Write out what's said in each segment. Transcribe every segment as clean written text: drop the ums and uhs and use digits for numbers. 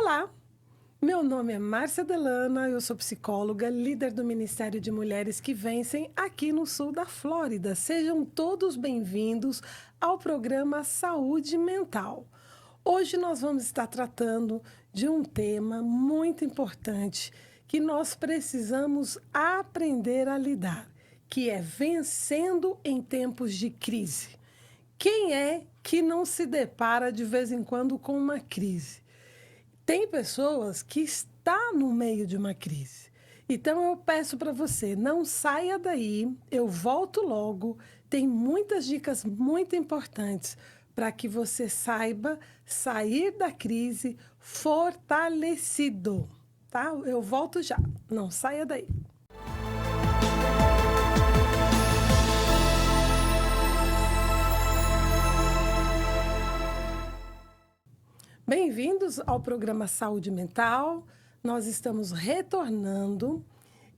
Olá, meu nome é Márcia Delana, eu sou psicóloga, líder do Ministério de Mulheres que Vencem aqui no sul da Flórida. Sejam todos bem-vindos ao programa Saúde Mental. Hoje nós vamos estar tratando de um tema muito importante que nós precisamos aprender a lidar, que é vencendo em tempos de crise. Quem é que não se depara de vez em quando com uma crise? Tem pessoas que estão no meio de uma crise. Então, eu peço para você, não saia daí, eu volto logo. Tem muitas dicas muito importantes para que você saiba sair da crise fortalecido, tá? Eu volto já, não saia daí. Bem-vindos ao programa Saúde Mental. Nós estamos retornando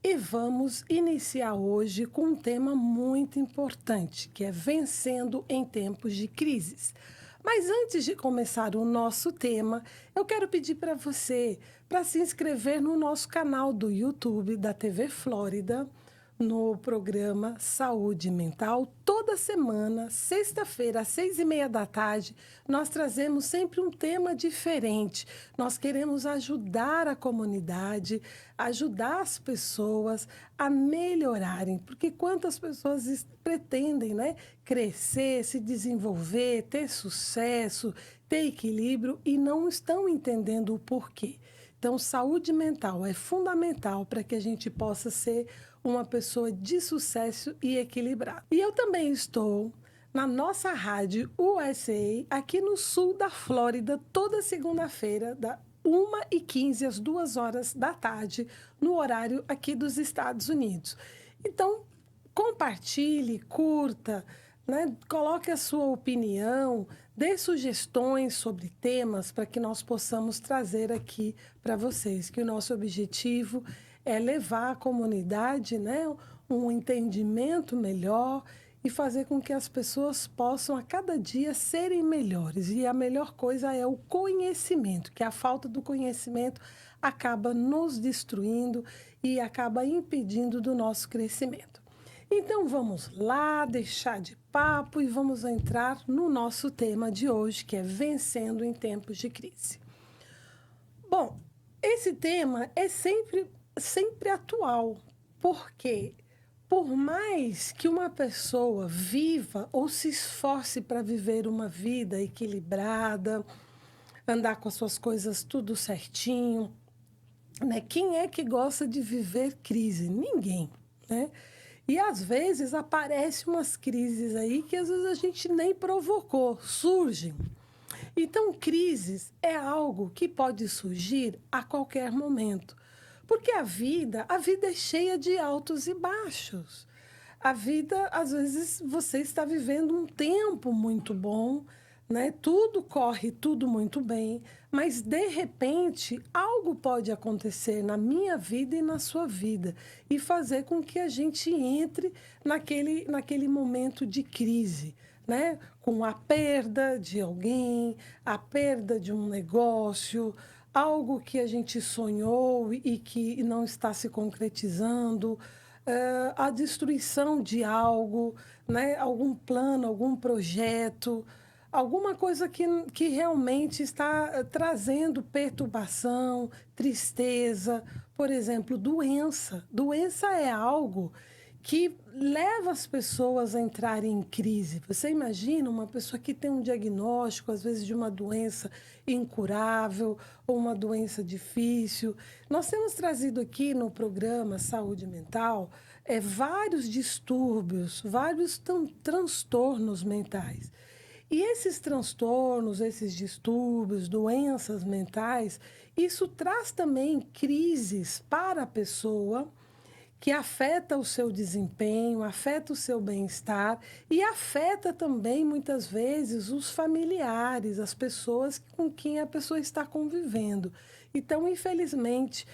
e vamos iniciar hoje com um tema muito importante, que é vencendo em tempos de crises. Mas antes de começar o nosso tema, eu quero pedir para você para se inscrever no nosso canal do YouTube da TV Flórida, no programa Saúde Mental. Toda semana, sexta-feira, às 6h30 da tarde, nós trazemos sempre um tema diferente. Nós queremos ajudar a comunidade, ajudar as pessoas a melhorarem, porque quantas pessoas pretendem, né, crescer, se desenvolver, ter sucesso, ter equilíbrio e não estão entendendo o porquê. Então, saúde mental é fundamental para que a gente possa ser uma pessoa de sucesso e equilibrada. E eu também estou na nossa rádio USA, aqui no sul da Flórida, toda segunda-feira, da 1h15 às 2h da tarde, no horário aqui dos Estados Unidos. Então, compartilhe, curta, né? Coloque a sua opinião, dê sugestões sobre temas para que nós possamos trazer aqui para vocês, que o nosso objetivo é levar à comunidade, né, um entendimento melhor e fazer com que as pessoas possam a cada dia serem melhores. E a melhor coisa é o conhecimento, que a falta do conhecimento acaba nos destruindo e acaba impedindo do nosso crescimento. Então, vamos lá, deixar de papo e vamos entrar no nosso tema de hoje, que é vencendo em tempos de crise. Bom, esse tema é sempre atual, porque por mais que uma pessoa viva ou se esforce para viver uma vida equilibrada, andar com as suas coisas tudo certinho, né? Quem é que gosta de viver crise? Ninguém, né? E às vezes aparecem umas crises aí que às vezes a gente nem provocou, surgem. Então, crises é algo que pode surgir a qualquer momento. Porque a vida é cheia de altos e baixos. A vida, às vezes, você está vivendo um tempo muito bom, né? Tudo corre, tudo muito bem, mas, de repente, algo pode acontecer na minha vida e na sua vida e fazer com que a gente entre naquele momento de crise, né? Com a perda de alguém, a perda de um negócio, algo que a gente sonhou e que não está se concretizando, a destruição de algo, né? Algum plano, algum projeto, alguma coisa que realmente está trazendo perturbação, tristeza. Por exemplo, doença. Doença é algo que leva as pessoas a entrarem em crise. Você imagina uma pessoa que tem um diagnóstico, às vezes, de uma doença incurável ou uma doença difícil. Nós temos trazido aqui no programa Saúde Mental vários distúrbios, vários transtornos mentais. E esses transtornos, esses distúrbios, doenças mentais, isso traz também crises para a pessoa, que afeta o seu desempenho, afeta o seu bem-estar e afeta também, muitas vezes, os familiares, as pessoas com quem a pessoa está convivendo. Então, infelizmente,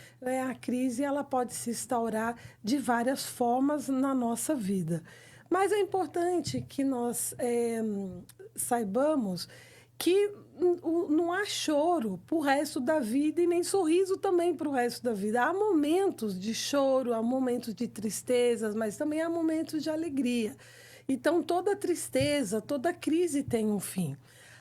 a crise ela pode se instaurar de várias formas na nossa vida. Mas é importante que nós saibamos que não há choro para o resto da vida e nem sorriso também para o resto da vida. Há momentos de choro, há momentos de tristezas, mas também há momentos de alegria. Então, toda tristeza, toda crise tem um fim.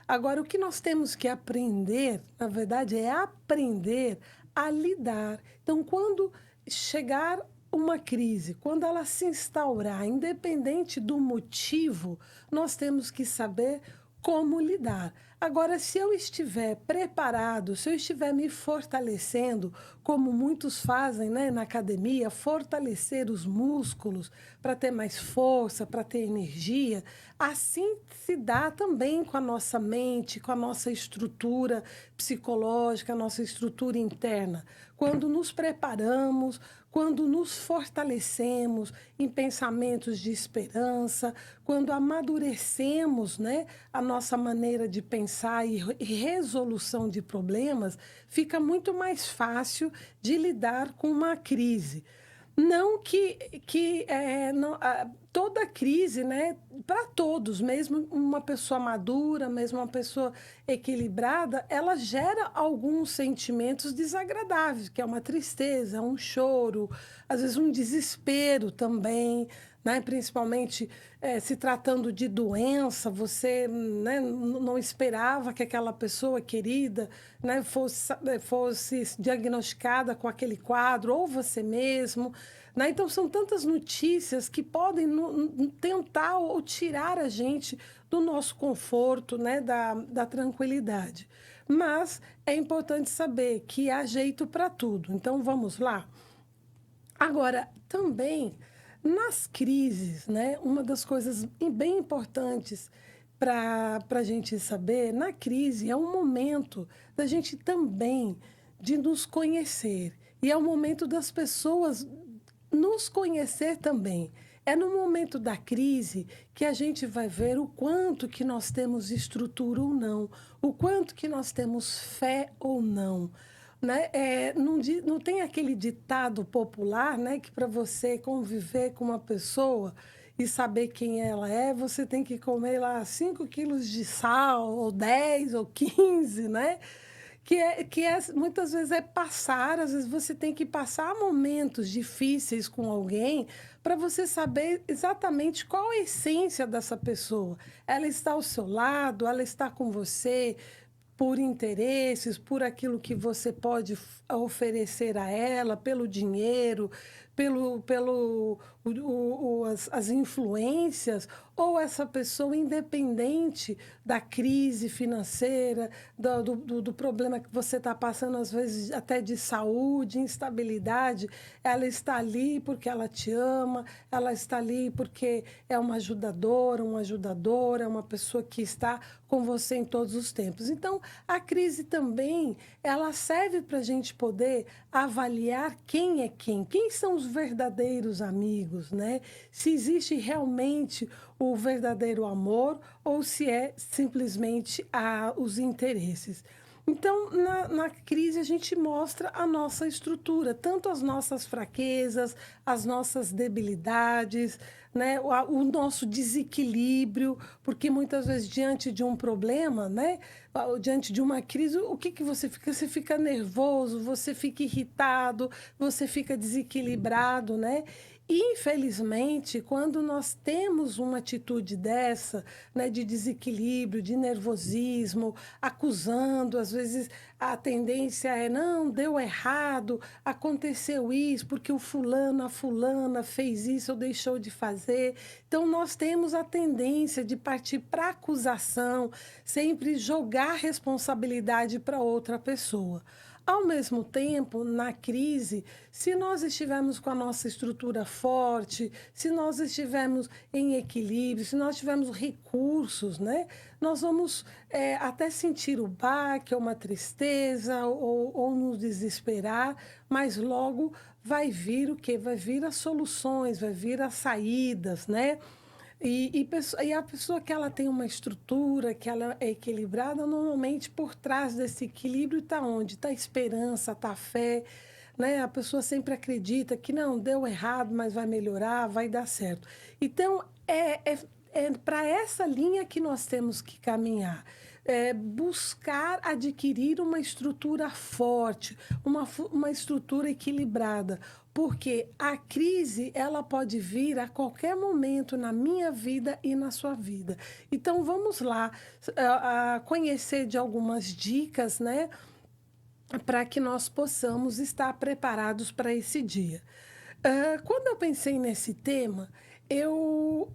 Agora, o que nós temos que aprender, na verdade, é aprender a lidar. Então, quando chegar uma crise, quando ela se instaurar, independente do motivo, nós temos que saber como lidar. Agora, se eu estiver preparado, se eu estiver me fortalecendo, como muitos fazem, né, na academia, fortalecer os músculos para ter mais força, para ter energia, assim se dá também com a nossa mente, com a nossa estrutura psicológica, a nossa estrutura interna. Quando nos preparamos, quando nos fortalecemos em pensamentos de esperança, quando amadurecemos, né, a nossa maneira de pensar e resolução de problemas, fica muito mais fácil de lidar com uma crise. Não não, toda crise, né, para todos, mesmo uma pessoa madura, mesmo uma pessoa equilibrada, ela gera alguns sentimentos desagradáveis, que é uma tristeza, um choro, às vezes um desespero também, né, principalmente se tratando de doença, você, né, não esperava que aquela pessoa querida, né, fosse diagnosticada com aquele quadro, ou você mesmo. Né? Então, são tantas notícias que podem tentar ou tirar a gente do nosso conforto, né? Da tranquilidade. Mas é importante saber que há jeito para tudo. Então, vamos lá. Agora, também, nas crises, né? Uma das coisas bem importantes para a gente saber, na crise é um momento da gente também de nos conhecer. E é o momento das pessoas nos conhecer também. É no momento da crise que a gente vai ver o quanto que nós temos estrutura ou não, o quanto que nós temos fé ou não. Né? Não tem aquele ditado popular, né, que para você conviver com uma pessoa e saber quem ela é, você tem que comer lá 5 quilos de sal, ou 10, ou 15, né? Muitas vezes é passar, às vezes você tem que passar momentos difíceis com alguém para você saber exatamente qual a essência dessa pessoa. Ela está ao seu lado, ela está com você por interesses, por aquilo que você pode oferecer a ela, pelo dinheiro, as influências, ou essa pessoa, independente da crise financeira, do problema que você está passando, às vezes até de saúde, instabilidade, ela está ali porque ela te ama, ela está ali porque é uma ajudadora, um ajudador, é uma pessoa que está com você em todos os tempos. Então, a crise também, ela serve para a gente poder avaliar quem é quem são os verdadeiros amigos, né? Se existe realmente o verdadeiro amor ou se é simplesmente os interesses. Então, na crise, a gente mostra a nossa estrutura, tanto as nossas fraquezas, as nossas debilidades, né? O nosso desequilíbrio, porque muitas vezes, diante de um problema, né? Diante de uma crise, o que você fica? Você fica nervoso, você fica irritado, você fica desequilibrado, né? Infelizmente, quando nós temos uma atitude dessa, né, de desequilíbrio, de nervosismo, acusando, às vezes a tendência é, não, deu errado, aconteceu isso, porque o fulano, a fulana fez isso ou deixou de fazer. Então, nós temos a tendência de partir para a acusação, sempre jogar a responsabilidade para outra pessoa. Ao mesmo tempo, na crise, se nós estivermos com a nossa estrutura forte, se nós estivermos em equilíbrio, se nós tivermos recursos, né, nós vamos até sentir o baque, ou uma tristeza, ou nos desesperar, mas logo vai vir o quê? Vai vir as soluções, vai vir as saídas, né? E a pessoa que ela tem uma estrutura, que ela é equilibrada, normalmente por trás desse equilíbrio está onde? Está a esperança, está a fé, né? A pessoa sempre acredita que não, deu errado, mas vai melhorar, vai dar certo. Então, é para essa linha que nós temos que caminhar. buscar adquirir uma estrutura forte, uma estrutura equilibrada, porque a crise ela pode vir a qualquer momento na minha vida e na sua vida. Então vamos lá conhecer de algumas dicas, né, para que nós possamos estar preparados para esse dia. Quando eu pensei nesse tema, eu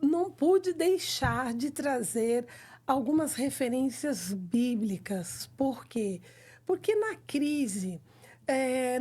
não pude deixar de trazer algumas referências bíblicas. Por quê? Porque na crise,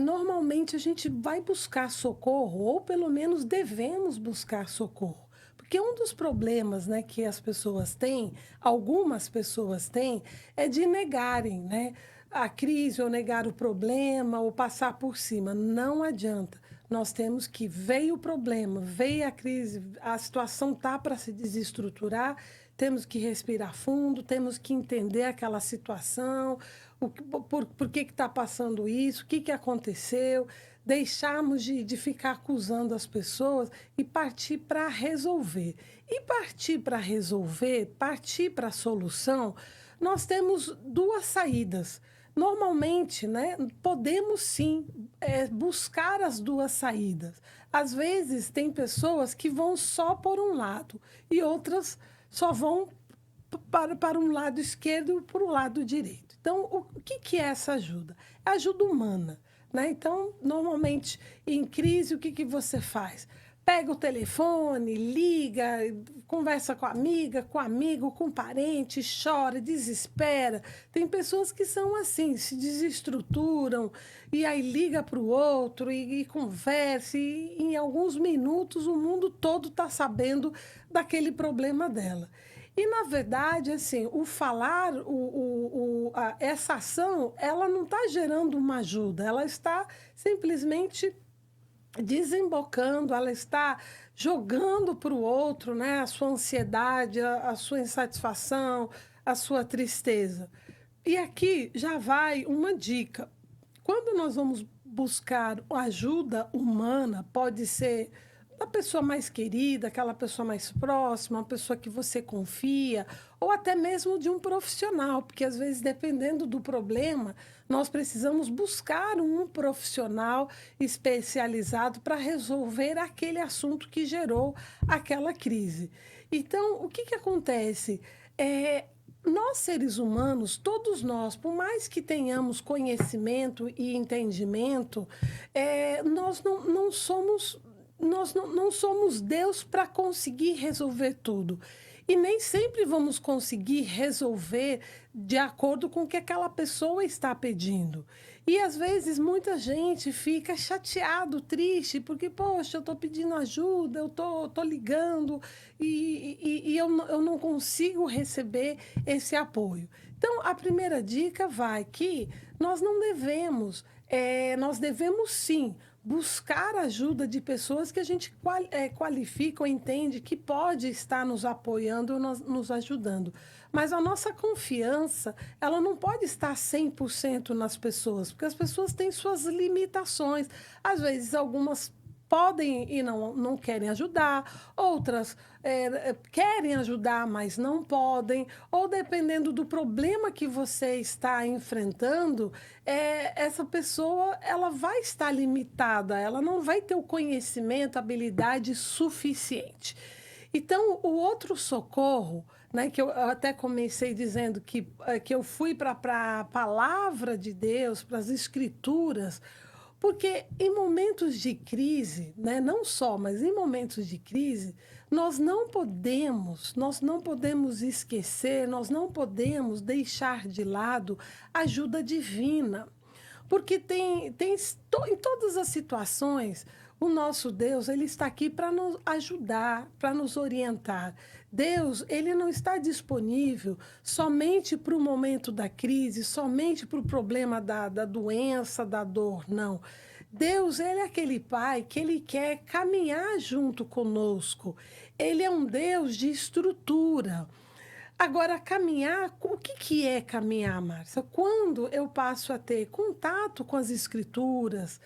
normalmente a gente vai buscar socorro, ou pelo menos devemos buscar socorro. Porque um dos problemas, né, que as pessoas têm, algumas pessoas têm, é de negarem, né, a crise, ou negar o problema, ou passar por cima. Não adianta. Nós temos que, veio o problema, veio a crise, a situação está para se desestruturar, temos que respirar fundo, temos que entender aquela situação, por que está passando isso, o que aconteceu, deixarmos de ficar acusando as pessoas e partir para resolver. E partir para resolver, partir para a solução, nós temos duas saídas. Normalmente, né, podemos sim buscar as duas saídas. Às vezes, tem pessoas que vão só por um lado e outras só vão para um lado esquerdo e para o lado direito. Então, o que é essa ajuda? É ajuda humana. Né? Então, normalmente, em crise, o que você faz? Pega o telefone, liga, conversa com a amiga, com o amigo, com o parente, chora, desespera. Tem pessoas que são assim, se desestruturam e aí liga para o outro e conversa. E em alguns minutos o mundo todo está sabendo daquele problema dela. E, na verdade, assim, o falar, essa ação, ela não está gerando uma ajuda, ela está simplesmente desembocando, ela está jogando para o outro, né, a sua ansiedade, a sua insatisfação, a sua tristeza. E aqui já vai uma dica. Quando nós vamos buscar ajuda humana, pode ser da pessoa mais querida, aquela pessoa mais próxima, uma pessoa que você confia, ou até mesmo de um profissional, porque às vezes, dependendo do problema, nós precisamos buscar um profissional especializado para resolver aquele assunto que gerou aquela crise. Então, o que acontece? Nós, seres humanos, todos nós, por mais que tenhamos conhecimento e entendimento, nós não somos Deus para conseguir resolver tudo. E nem sempre vamos conseguir resolver de acordo com o que aquela pessoa está pedindo. E, às vezes, muita gente fica chateado, triste, porque, poxa, eu estou pedindo ajuda, eu tô ligando e eu não consigo receber esse apoio. Então, a primeira dica vai que nós devemos sim buscar ajuda de pessoas que a gente qualifica ou entende que pode estar nos apoiando ou nos ajudando. Mas a nossa confiança, ela não pode estar 100% nas pessoas, porque as pessoas têm suas limitações. Às vezes, algumas podem e não querem ajudar, outras querem ajudar, mas não podem, ou dependendo do problema que você está enfrentando, essa pessoa ela vai estar limitada, ela não vai ter o conhecimento, habilidade suficiente. Então, o outro socorro, né, que eu até comecei dizendo que eu fui para a palavra de Deus, para as escrituras, porque em momentos de crise, né, não só, mas em momentos de crise, nós não podemos esquecer, nós não podemos deixar de lado a ajuda divina. Porque em todas as situações, o nosso Deus, ele está aqui para nos ajudar, para nos orientar. Deus, ele não está disponível somente para o momento da crise, somente para o problema da doença, da dor, não. Deus, ele é aquele Pai que ele quer caminhar junto conosco. Ele é um Deus de estrutura. Agora, caminhar, o que é caminhar, Márcia? Quando eu passo a ter contato com as escrituras,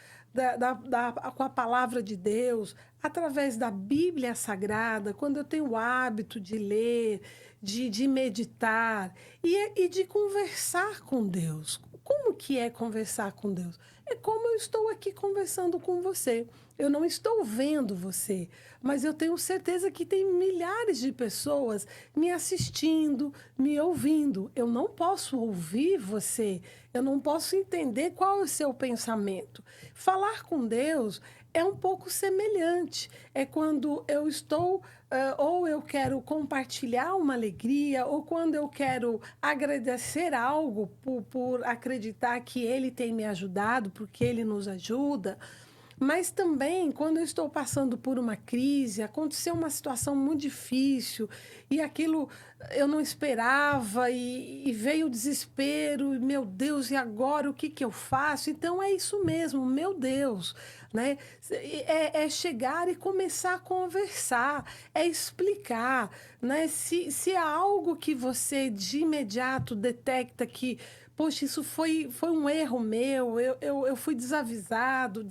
com a palavra de Deus, através da Bíblia Sagrada, quando eu tenho o hábito de ler, de meditar e de conversar com Deus. Como que é conversar com Deus? É como eu estou aqui conversando com você. Eu não estou vendo você, mas eu tenho certeza que tem milhares de pessoas me assistindo, me ouvindo. Eu não posso ouvir você, eu não posso entender qual é o seu pensamento. Falar com Deus é um pouco semelhante. É quando eu estou, ou eu quero compartilhar uma alegria, ou quando eu quero agradecer algo por acreditar que Ele tem me ajudado, porque Ele nos ajuda. Mas também, quando eu estou passando por uma crise, aconteceu uma situação muito difícil e aquilo eu não esperava e veio o desespero, e, meu Deus, e agora o que que eu faço? Então é isso mesmo, meu Deus, né? É chegar e começar a conversar, é explicar, né? Se há algo que você de imediato detecta que poxa, isso foi um erro meu, eu fui desavisada,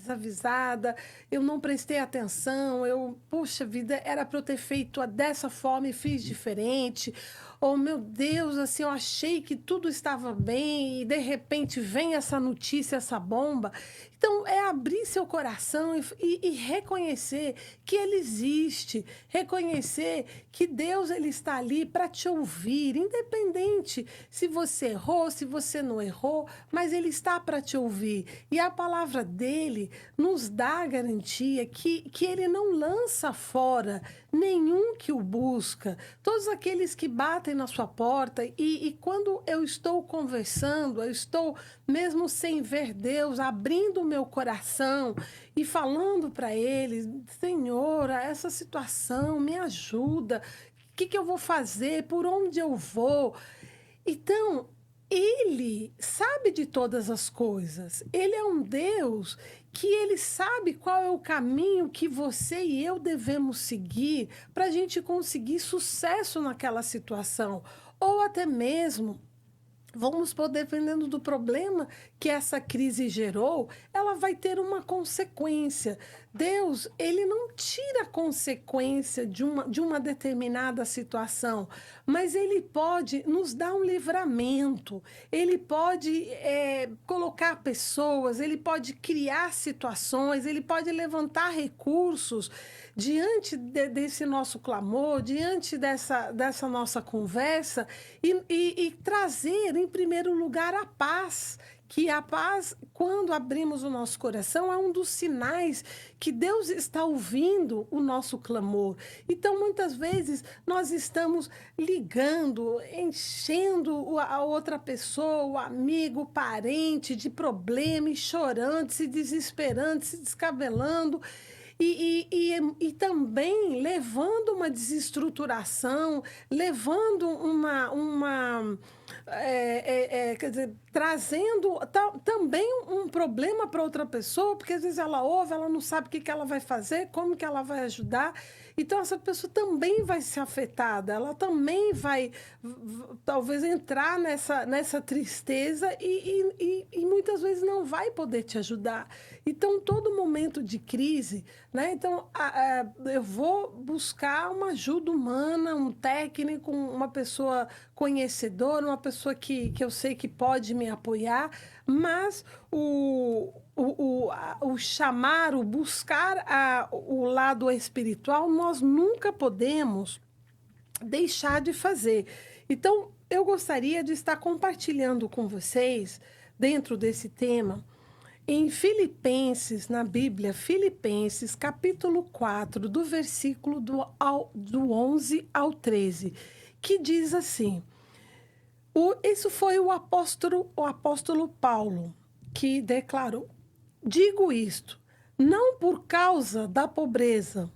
eu não prestei atenção, poxa vida, era para eu ter feito dessa forma e fiz diferente. Oh, meu Deus, assim, eu achei que tudo estava bem e de repente vem essa notícia, essa bomba. Então, é abrir seu coração e reconhecer que Ele existe, reconhecer que Deus ele está ali para te ouvir, independente se você errou, se você não errou, mas Ele está para te ouvir. E a palavra dele nos dá a garantia que Ele não lança fora nenhum que o busca. Todos aqueles que batem na sua porta e quando eu estou conversando, eu estou mesmo sem ver Deus, abrindo o meu coração e falando para Ele, Senhor, essa situação me ajuda, o que eu vou fazer, por onde eu vou? Então, Ele sabe de todas as coisas. Ele é um Deus que Ele sabe qual é o caminho que você e eu devemos seguir para a gente conseguir sucesso naquela situação. Ou até mesmo vamos pôr, dependendo do problema que essa crise gerou, ela vai ter uma consequência. Deus, ele não tira a consequência de uma determinada situação, mas ele pode nos dar um livramento, ele pode colocar pessoas, ele pode criar situações, ele pode levantar recursos diante desse nosso clamor, diante dessa nossa conversa e trazer, em primeiro lugar, a paz. Que a paz, quando abrimos o nosso coração, é um dos sinais que Deus está ouvindo o nosso clamor. Então, muitas vezes, nós estamos ligando, enchendo a outra pessoa, o amigo, o parente, de problema, e chorando, se desesperando, se descabelando. E também levando uma desestruturação, levando quer dizer, trazendo também um problema para outra pessoa, porque às vezes ela ouve, ela não sabe o que ela vai fazer, como que ela vai ajudar. Então, essa pessoa também vai ser afetada, ela também vai, talvez, entrar nessa tristeza e muitas vezes não vai poder te ajudar. Então, todo momento de crise, né? Então, eu vou buscar uma ajuda humana, um técnico, uma pessoa conhecedora, uma pessoa que eu sei que pode me apoiar, mas o chamar, o buscar o lado espiritual, nós nunca podemos deixar de fazer. Então, eu gostaria de estar compartilhando com vocês, dentro desse tema, em Filipenses, na Bíblia, Filipenses, capítulo 4, do versículo do 11 ao 13, que diz assim, isso foi o apóstolo Paulo que declarou, digo isto, não por causa da pobreza,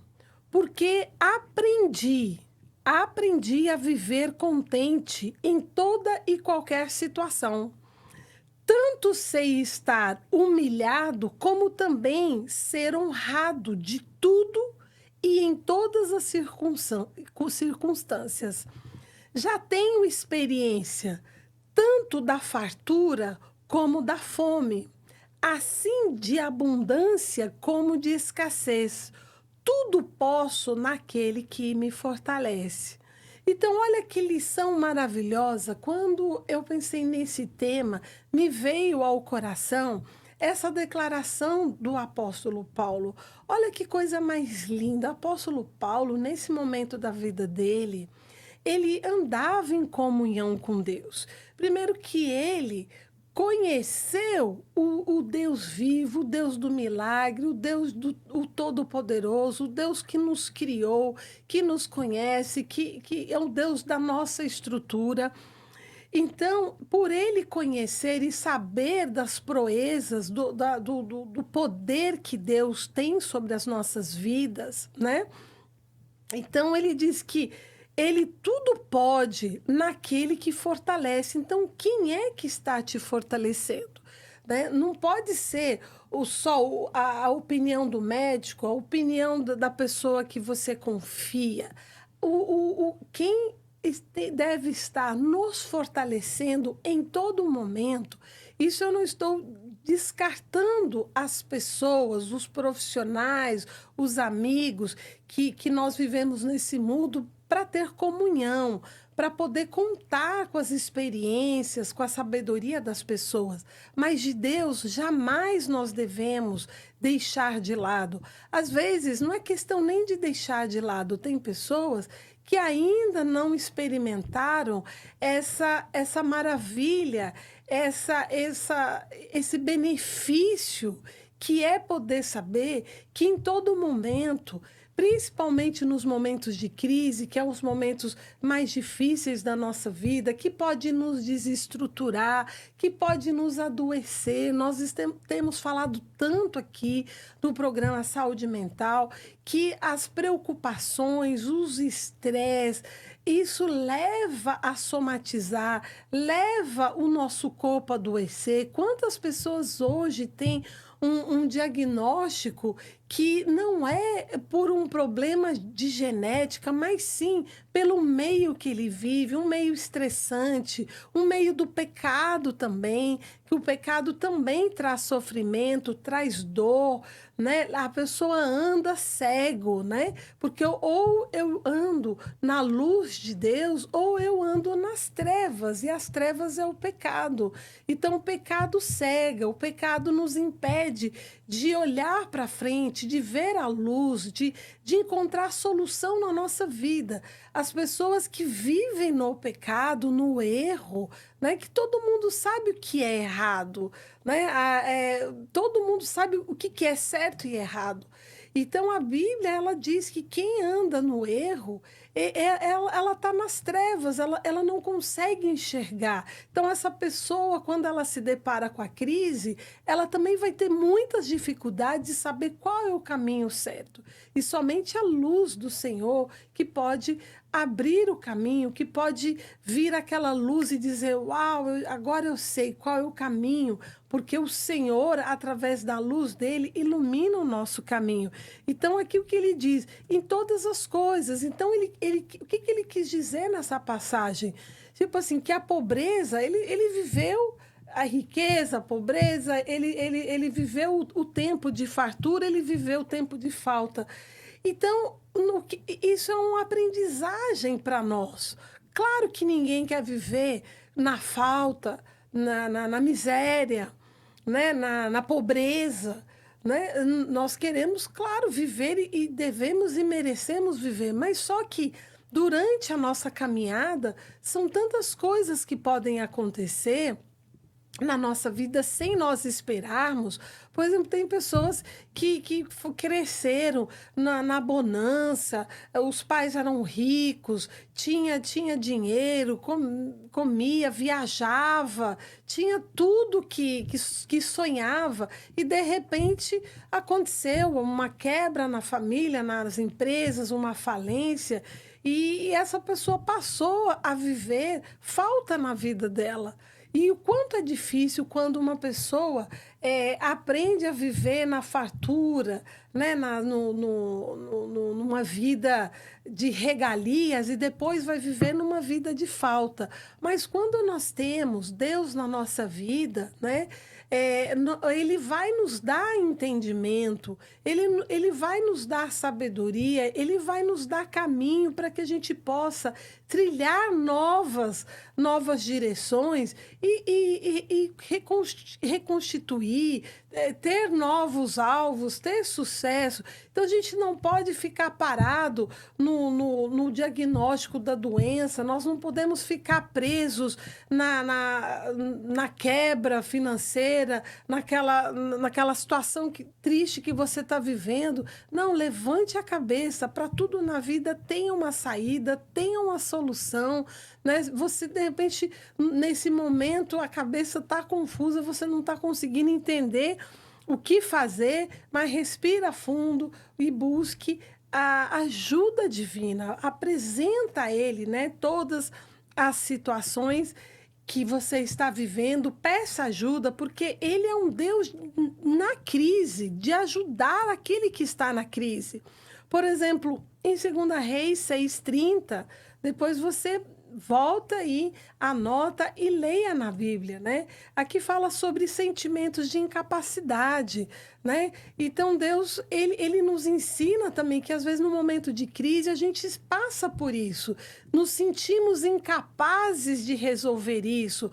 porque aprendi a viver contente em toda e qualquer situação. Tanto sei estar humilhado, como também ser honrado de tudo e em todas as circunstâncias. Já tenho experiência tanto da fartura como da fome, assim de abundância como de escassez. tudo posso naquele que me fortalece. Então, olha que lição maravilhosa. Quando eu pensei nesse tema, me veio ao coração essa declaração do apóstolo Paulo. Olha que coisa mais linda. O apóstolo Paulo, nesse momento da vida dele, ele andava em comunhão com Deus. Primeiro que ele conheceu o Deus vivo, o Deus do milagre, o Deus o Todo-Poderoso, o Deus que nos criou, que nos conhece, que é o Deus da nossa estrutura. Então, por ele conhecer e saber das proezas, do poder que Deus tem sobre as nossas vidas, né? Então, ele diz que ele tudo pode naquele que fortalece. Então, quem é que está te fortalecendo? Né? Não pode ser a opinião do médico, a opinião da pessoa que você confia. Quem deve estar nos fortalecendo em todo momento. Isso eu não estou descartando as pessoas, os profissionais, os amigos que nós vivemos nesse mundo para ter comunhão, para poder contar com as experiências, com a sabedoria das pessoas. Mas de Deus jamais nós devemos deixar de lado. Às vezes, não é questão nem de deixar de lado. Tem pessoas que ainda não experimentaram essa maravilha, esse benefício que é poder saber que em todo momento, principalmente nos momentos de crise, que são os momentos mais difíceis da nossa vida, que pode nos desestruturar, que pode nos adoecer. Nós temos falado tanto aqui no programa Saúde Mental que as preocupações, os estresses, isso leva a somatizar, leva o nosso corpo a adoecer. Quantas pessoas hoje têm um diagnóstico que não é por um problema de genética, mas sim pelo meio que ele vive, um meio estressante, um meio do pecado também, que o pecado também traz sofrimento, traz dor, né? A pessoa anda cego, né? Porque ou eu ando na luz de Deus ou eu ando nas trevas, e as trevas é o pecado. Então o pecado cega, o pecado nos impede de olhar para frente, de ver a luz, de encontrar solução na nossa vida. As pessoas que vivem no pecado, no erro, né, que todo mundo sabe o que é errado, né? Todo mundo sabe o que é certo e errado. Então, a Bíblia, ela diz que quem anda no erro, ela está nas trevas, ela não consegue enxergar. Então, essa pessoa, quando ela se depara com a crise, ela também vai ter muitas dificuldades de saber qual é o caminho certo. E somente a luz do Senhor que pode abrir o caminho, que pode vir aquela luz e dizer, uau, agora eu sei qual é o caminho, porque o Senhor, através da luz dele, ilumina o nosso caminho. Então, aqui o que ele diz, em todas as coisas. Então, o que ele quis dizer nessa passagem? Tipo assim, que a pobreza, ele viveu a riqueza, a pobreza, ele viveu o tempo de fartura, ele viveu o tempo de falta. Então, isso é uma aprendizagem para nós. Claro que ninguém quer viver na falta, na miséria, né? na pobreza. Né? Nós queremos, claro, viver e devemos e merecemos viver, mas só que durante a nossa caminhada são tantas coisas que podem acontecer na nossa vida sem nós esperarmos. Por exemplo, tem pessoas que cresceram na bonança, os pais eram ricos, tinha dinheiro, comia, viajava, tinha tudo que sonhava, e de repente aconteceu uma quebra na família, nas empresas, uma falência, e essa pessoa passou a viver falta na vida dela. E o quanto é difícil quando uma pessoa aprende a viver na fartura, né? Numa vida de regalias, e depois vai viver numa vida de falta. Mas quando nós temos Deus na nossa vida, né? Ele vai nos dar entendimento, ele vai nos dar sabedoria, ele vai nos dar caminho para que a gente possa trilhar novas direções e reconstituir, ter novos alvos, ter sucesso. Então, a gente não pode ficar parado no diagnóstico da doença, nós não podemos ficar presos na quebra financeira, naquela situação triste que você está vivendo. Não, levante a cabeça, para tudo na vida tem uma saída, tem uma solução, né? Você, de repente, nesse momento, a cabeça está confusa, você não está conseguindo entender o que fazer, mas respira fundo e busque a ajuda divina. Apresenta a Ele, né, todas as situações que você está vivendo, peça ajuda, porque Ele é um Deus na crise, de ajudar aquele que está na crise. Por exemplo, em 2 Reis 6:30, depois você volta aí, anota e leia na Bíblia, né? Aqui fala sobre sentimentos de incapacidade, né? Então, Deus, ele nos ensina também que, às vezes, no momento de crise, a gente passa por isso. Nos sentimos incapazes de resolver isso.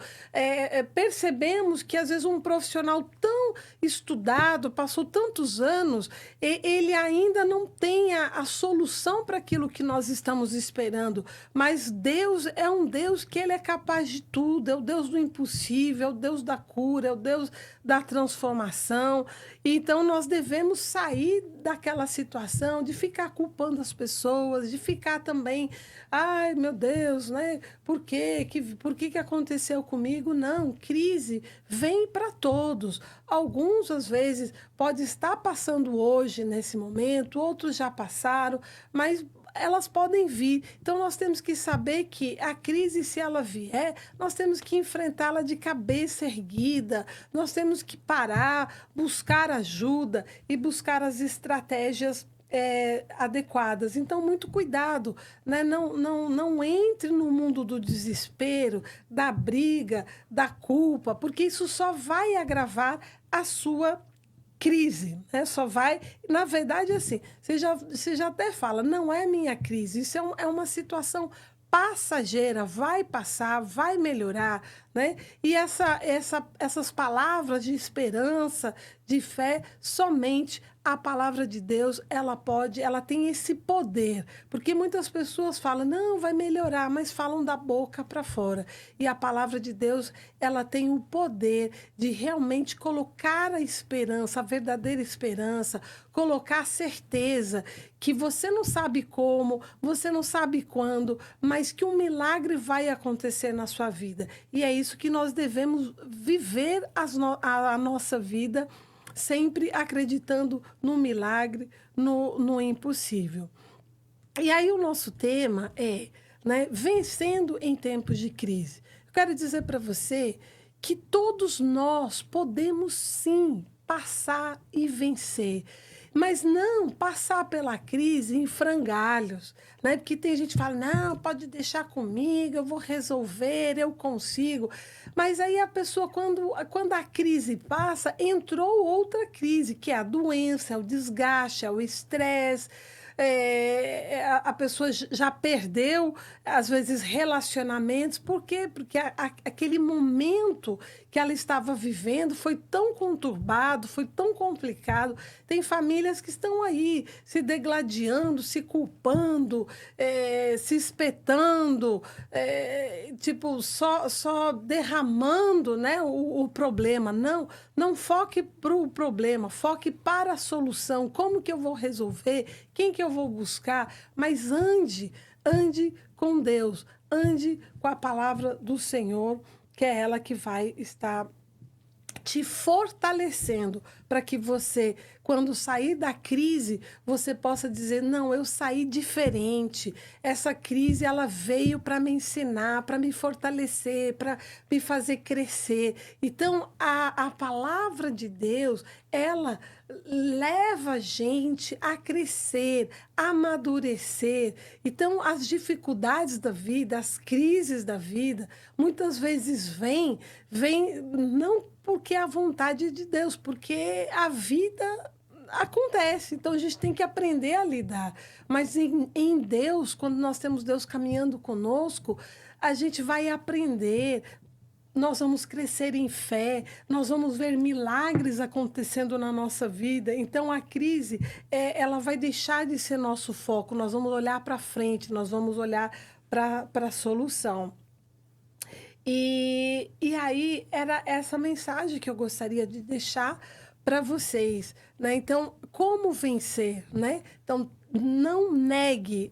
Percebemos que, às vezes, um profissional tão estudado, passou tantos anos, ele ainda não tem a solução para aquilo que nós estamos esperando. Mas Deus é um Deus que ele é capaz de tudo, é o Deus do impossível, é o Deus da cura, é o Deus da transformação. Então, nós devemos sair daquela situação de ficar culpando as pessoas, de ficar também, ai, meu Deus, né? Por que aconteceu comigo? Não, crise vem para todos. Alguns, às vezes, pode estar passando hoje, nesse momento, outros já passaram, mas elas podem vir. Então, nós temos que saber que a crise, se ela vier, nós temos que enfrentá-la de cabeça erguida, nós temos que parar, buscar ajuda e buscar as estratégias adequadas. Então, muito cuidado, né? Não entre no mundo do desespero, da briga, da culpa, porque isso só vai agravar a sua crise, né? Só vai, na verdade, assim, você já até fala, não é minha crise, isso é uma situação passageira, vai passar, vai melhorar, né? E essas palavras de esperança, de fé, somente a palavra de Deus, ela tem esse poder, porque muitas pessoas falam, não, vai melhorar, mas falam da boca para fora. E a palavra de Deus, ela tem o poder de realmente colocar a esperança, a verdadeira esperança, colocar a certeza que você não sabe como, você não sabe quando, mas que um milagre vai acontecer na sua vida. E é isso que nós devemos viver a nossa vida, sempre acreditando no milagre, no impossível. E aí o nosso tema é, né, vencendo em tempos de crise. Eu quero dizer para você que todos nós podemos sim passar e vencer, mas não passar pela crise em frangalhos, né? Porque tem gente que fala, não, pode deixar comigo, eu vou resolver, eu consigo. Mas aí a pessoa, quando a crise passa, entrou outra crise, que é a doença, é o desgaste, é o estresse. A pessoa já perdeu, às vezes, relacionamentos. Por quê? Porque aquele momento que ela estava vivendo foi tão conturbado, foi tão complicado. Tem famílias que estão aí se degladiando, se culpando, se espetando, tipo, só derramando, né, o problema. Não foque para o problema, foque para a solução. Como que eu vou resolver? Quem que eu vou buscar? Mas ande com Deus, ande com a palavra do Senhor, que é ela que vai estar te fortalecendo para que você quando sair da crise, você possa dizer, não, eu saí diferente. Essa crise, ela veio para me ensinar, para me fortalecer, para me fazer crescer. Então, a palavra de Deus, ela leva a gente a crescer, a amadurecer. Então, as dificuldades da vida, as crises da vida, muitas vezes vêm não porque é a vontade de Deus, porque a vida acontece. Então, a gente tem que aprender a lidar. Mas em Deus, quando nós temos Deus caminhando conosco, a gente vai aprender. Nós vamos crescer em fé, nós vamos ver milagres acontecendo na nossa vida. Então, a crise, ela vai deixar de ser nosso foco. Nós vamos olhar para frente, nós vamos olhar para a solução. E aí, era essa mensagem que eu gostaria de deixar para vocês, né? Então, como vencer, né? Então, não negue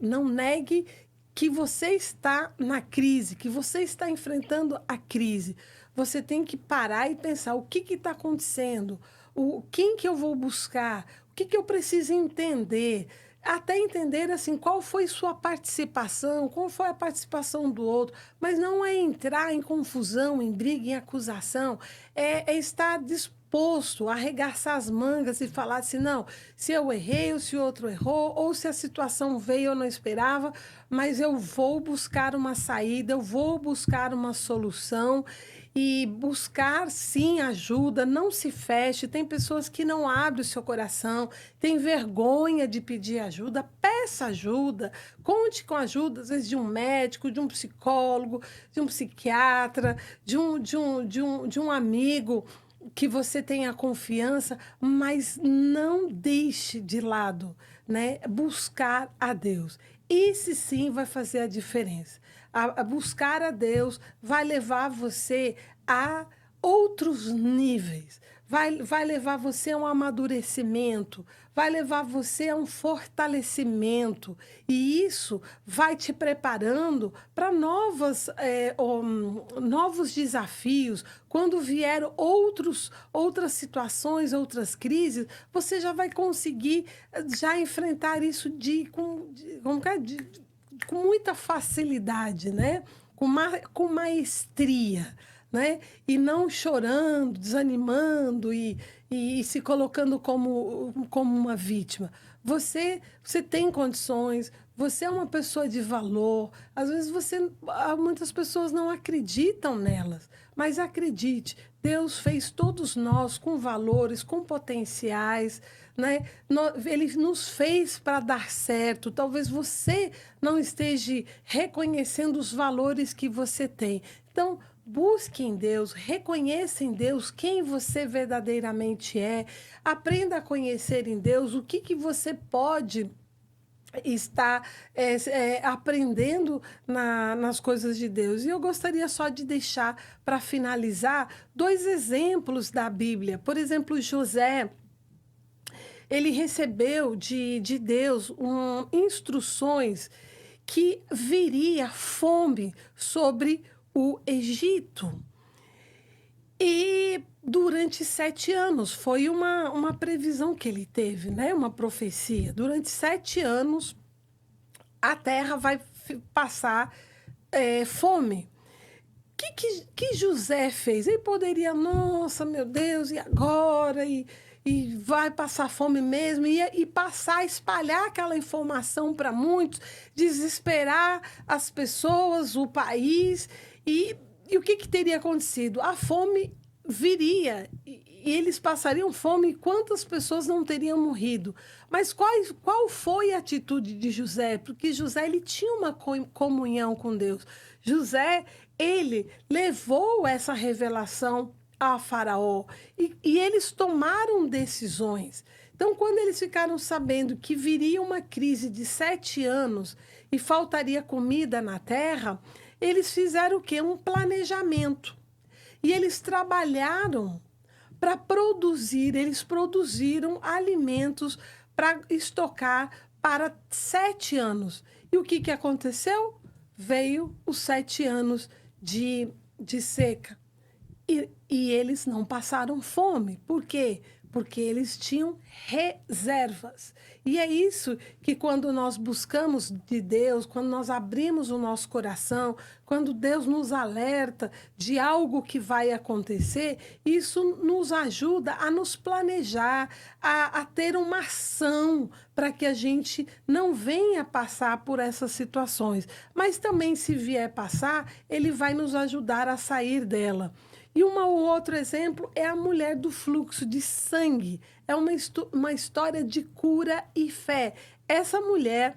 que você está na crise, que você está enfrentando a crise. Você tem que parar e pensar o que está acontecendo, quem que eu vou buscar, o que eu preciso entender, até entender assim qual foi sua participação, qual foi a participação do outro, mas não é entrar em confusão, em briga, em acusação, é estar disposto a arregaçar as mangas e falar assim, não, se eu errei ou se o outro errou, ou se a situação veio eu não esperava, mas eu vou buscar uma saída, eu vou buscar uma solução e buscar, sim, ajuda, não se feche. Tem pessoas que não abrem o seu coração, tem vergonha de pedir ajuda, peça ajuda, conte com a ajuda, às vezes, de um médico, de um psicólogo, de um psiquiatra, de um amigo que você tenha confiança, mas não deixe de lado, né, buscar a Deus. Esse sim vai fazer a diferença. A buscar a Deus vai levar você a outros níveis, vai levar você a um amadurecimento, vai levar você a um fortalecimento, e isso vai te preparando para novos desafios. Quando vier outras situações, outras crises, você já vai conseguir já enfrentar isso com muita facilidade, né? Com maestria, né? E não chorando, desanimando e se colocando como uma vítima. Você tem condições, você é uma pessoa de valor. Às vezes muitas pessoas não acreditam nelas, mas acredite, Deus fez todos nós com valores, com potenciais, né? Ele nos fez para dar certo. Talvez você não esteja reconhecendo os valores que você tem. Então, busque em Deus, reconheça em Deus quem você verdadeiramente é. Aprenda a conhecer em Deus o que você pode estar aprendendo nas coisas de Deus. E eu gostaria só de deixar, para finalizar, 2 exemplos da Bíblia. Por exemplo, José, ele recebeu de Deus instruções que viria fome sobre o Egito. E durante 7 anos, foi uma previsão que ele teve, né? Uma profecia. Durante 7 anos, a terra vai passar fome. O que José fez? Ele poderia, nossa, meu Deus, e agora? E vai passar fome mesmo, e passar a espalhar aquela informação para muitos, desesperar as pessoas, o país, e o que teria acontecido? A fome viria, e eles passariam fome, e quantas pessoas não teriam morrido? Mas qual foi a atitude de José? Porque José, ele tinha uma comunhão com Deus. José, ele levou essa revelação a Faraó, e eles tomaram decisões. Então, quando eles ficaram sabendo que viria uma crise de 7 anos e faltaria comida na terra, eles fizeram o quê? Um planejamento. E eles trabalharam para produzir, eles produziram alimentos para estocar para 7 anos. E o que aconteceu? Veio os 7 anos de seca. E eles não passaram fome. Por quê? Porque eles tinham reservas. E é isso que quando nós buscamos de Deus, quando nós abrimos o nosso coração, quando Deus nos alerta de algo que vai acontecer, isso nos ajuda a nos planejar, a ter uma ação para que a gente não venha passar por essas situações. Mas também, se vier passar, ele vai nos ajudar a sair dela. E o outro exemplo é a mulher do fluxo de sangue. É uma história de cura e fé. Essa mulher,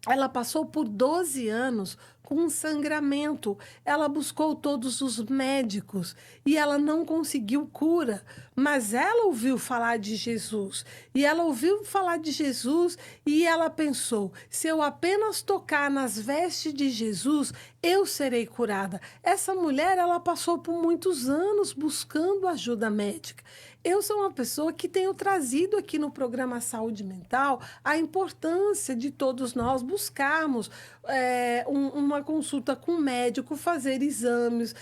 ela passou por 12 anos com um sangramento. Ela buscou todos os médicos e ela não conseguiu cura. Mas ela ouviu falar de Jesus. E ela ouviu falar de Jesus e ela pensou: se eu apenas tocar nas vestes de Jesus, eu serei curada. Essa mulher, ela passou por muitos anos buscando ajuda médica. Eu sou uma pessoa que tenho trazido aqui no programa Saúde Mental a importância de todos nós buscarmos uma consulta com um médico, fazer exames,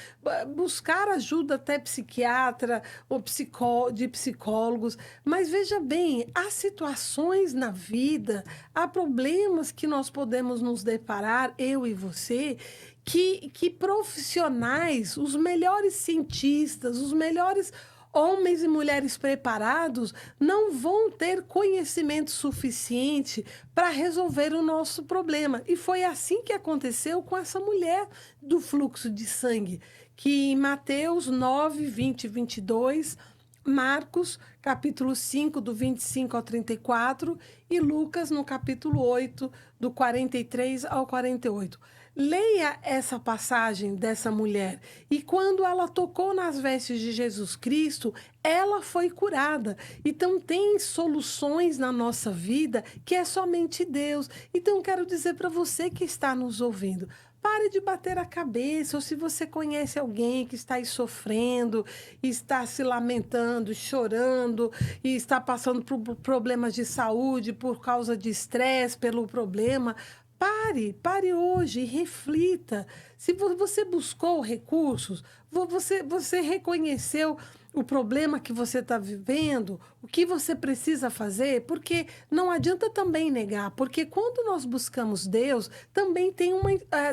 buscar ajuda até psiquiatra ou de psicólogos. Mas veja bem, há situações na vida, há problemas que nós podemos nos deparar, eu e você, que profissionais, os melhores cientistas, os melhores homens e mulheres preparados não vão ter conhecimento suficiente para resolver o nosso problema. E foi assim que aconteceu com essa mulher do fluxo de sangue, que em Mateus 9, 20 e 22, Marcos, capítulo 5, do 25 ao 34, e Lucas, no capítulo 8, do 43 ao 48. Leia essa passagem dessa mulher. E quando ela tocou nas vestes de Jesus Cristo, ela foi curada. Então, tem soluções na nossa vida que é somente Deus. Então, quero dizer para você que está nos ouvindo: pare de bater a cabeça, ou se você conhece alguém que está aí sofrendo, está se lamentando, chorando, e está passando por problemas de saúde por causa de estresse, pelo problema, pare hoje e reflita. Se você buscou recursos, você reconheceu o problema que você está vivendo, o que você precisa fazer, porque não adianta também negar, porque quando nós buscamos Deus, também tem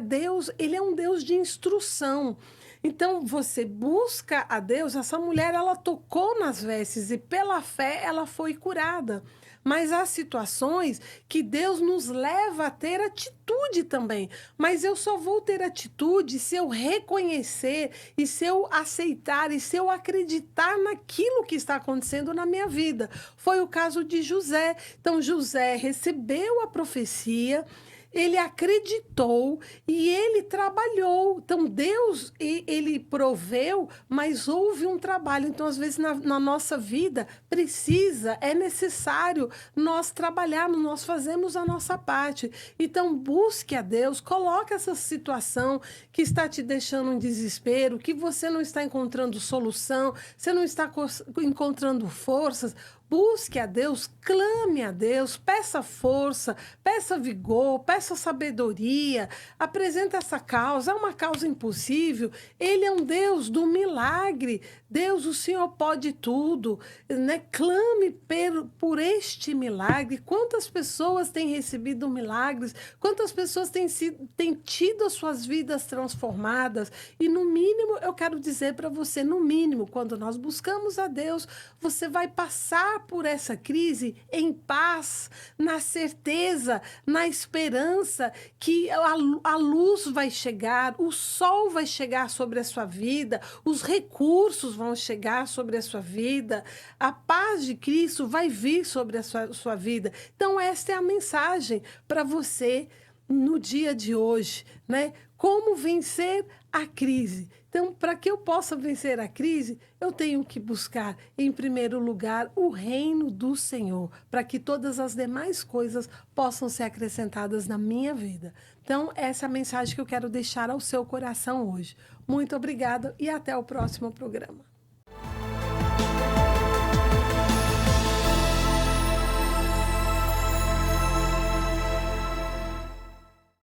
Deus, ele é um Deus de instrução. Então, você busca a Deus. Essa mulher, ela tocou nas vestes e pela fé ela foi curada. Mas há situações que Deus nos leva a ter atitude também. Mas eu só vou ter atitude se eu reconhecer e se eu aceitar e se eu acreditar naquilo que está acontecendo na minha vida. Foi o caso de José. Então, José recebeu a profecia, ele acreditou e ele trabalhou. Então, Deus, ele proveu, mas houve um trabalho. Então, às vezes, na nossa vida, é necessário nós trabalharmos, nós fazemos a nossa parte. Então, busque a Deus, coloque essa situação que está te deixando em desespero, que você não está encontrando solução, você não está encontrando forças. Busque a Deus, clame a Deus, peça força, peça vigor, peça sabedoria, apresente essa causa. É uma causa impossível. Ele é um Deus do milagre. Deus, o Senhor pode tudo, né? Clame por este milagre. Quantas pessoas têm recebido milagres? Quantas pessoas têm tido as suas vidas transformadas? E no mínimo, eu quero dizer para você, no mínimo, quando nós buscamos a Deus, você vai passar por essa crise em paz, na certeza, na esperança que a luz vai chegar, o sol vai chegar sobre a sua vida, os recursos vão chegar sobre a sua vida, a paz de Cristo vai vir sobre a sua vida. Então, esta é a mensagem para você no dia de hoje, né? Como vencer a crise. Então, para que eu possa vencer a crise, eu tenho que buscar, em primeiro lugar, o reino do Senhor, para que todas as demais coisas possam ser acrescentadas na minha vida. Então, essa é a mensagem que eu quero deixar ao seu coração hoje. Muito obrigada e até o próximo programa.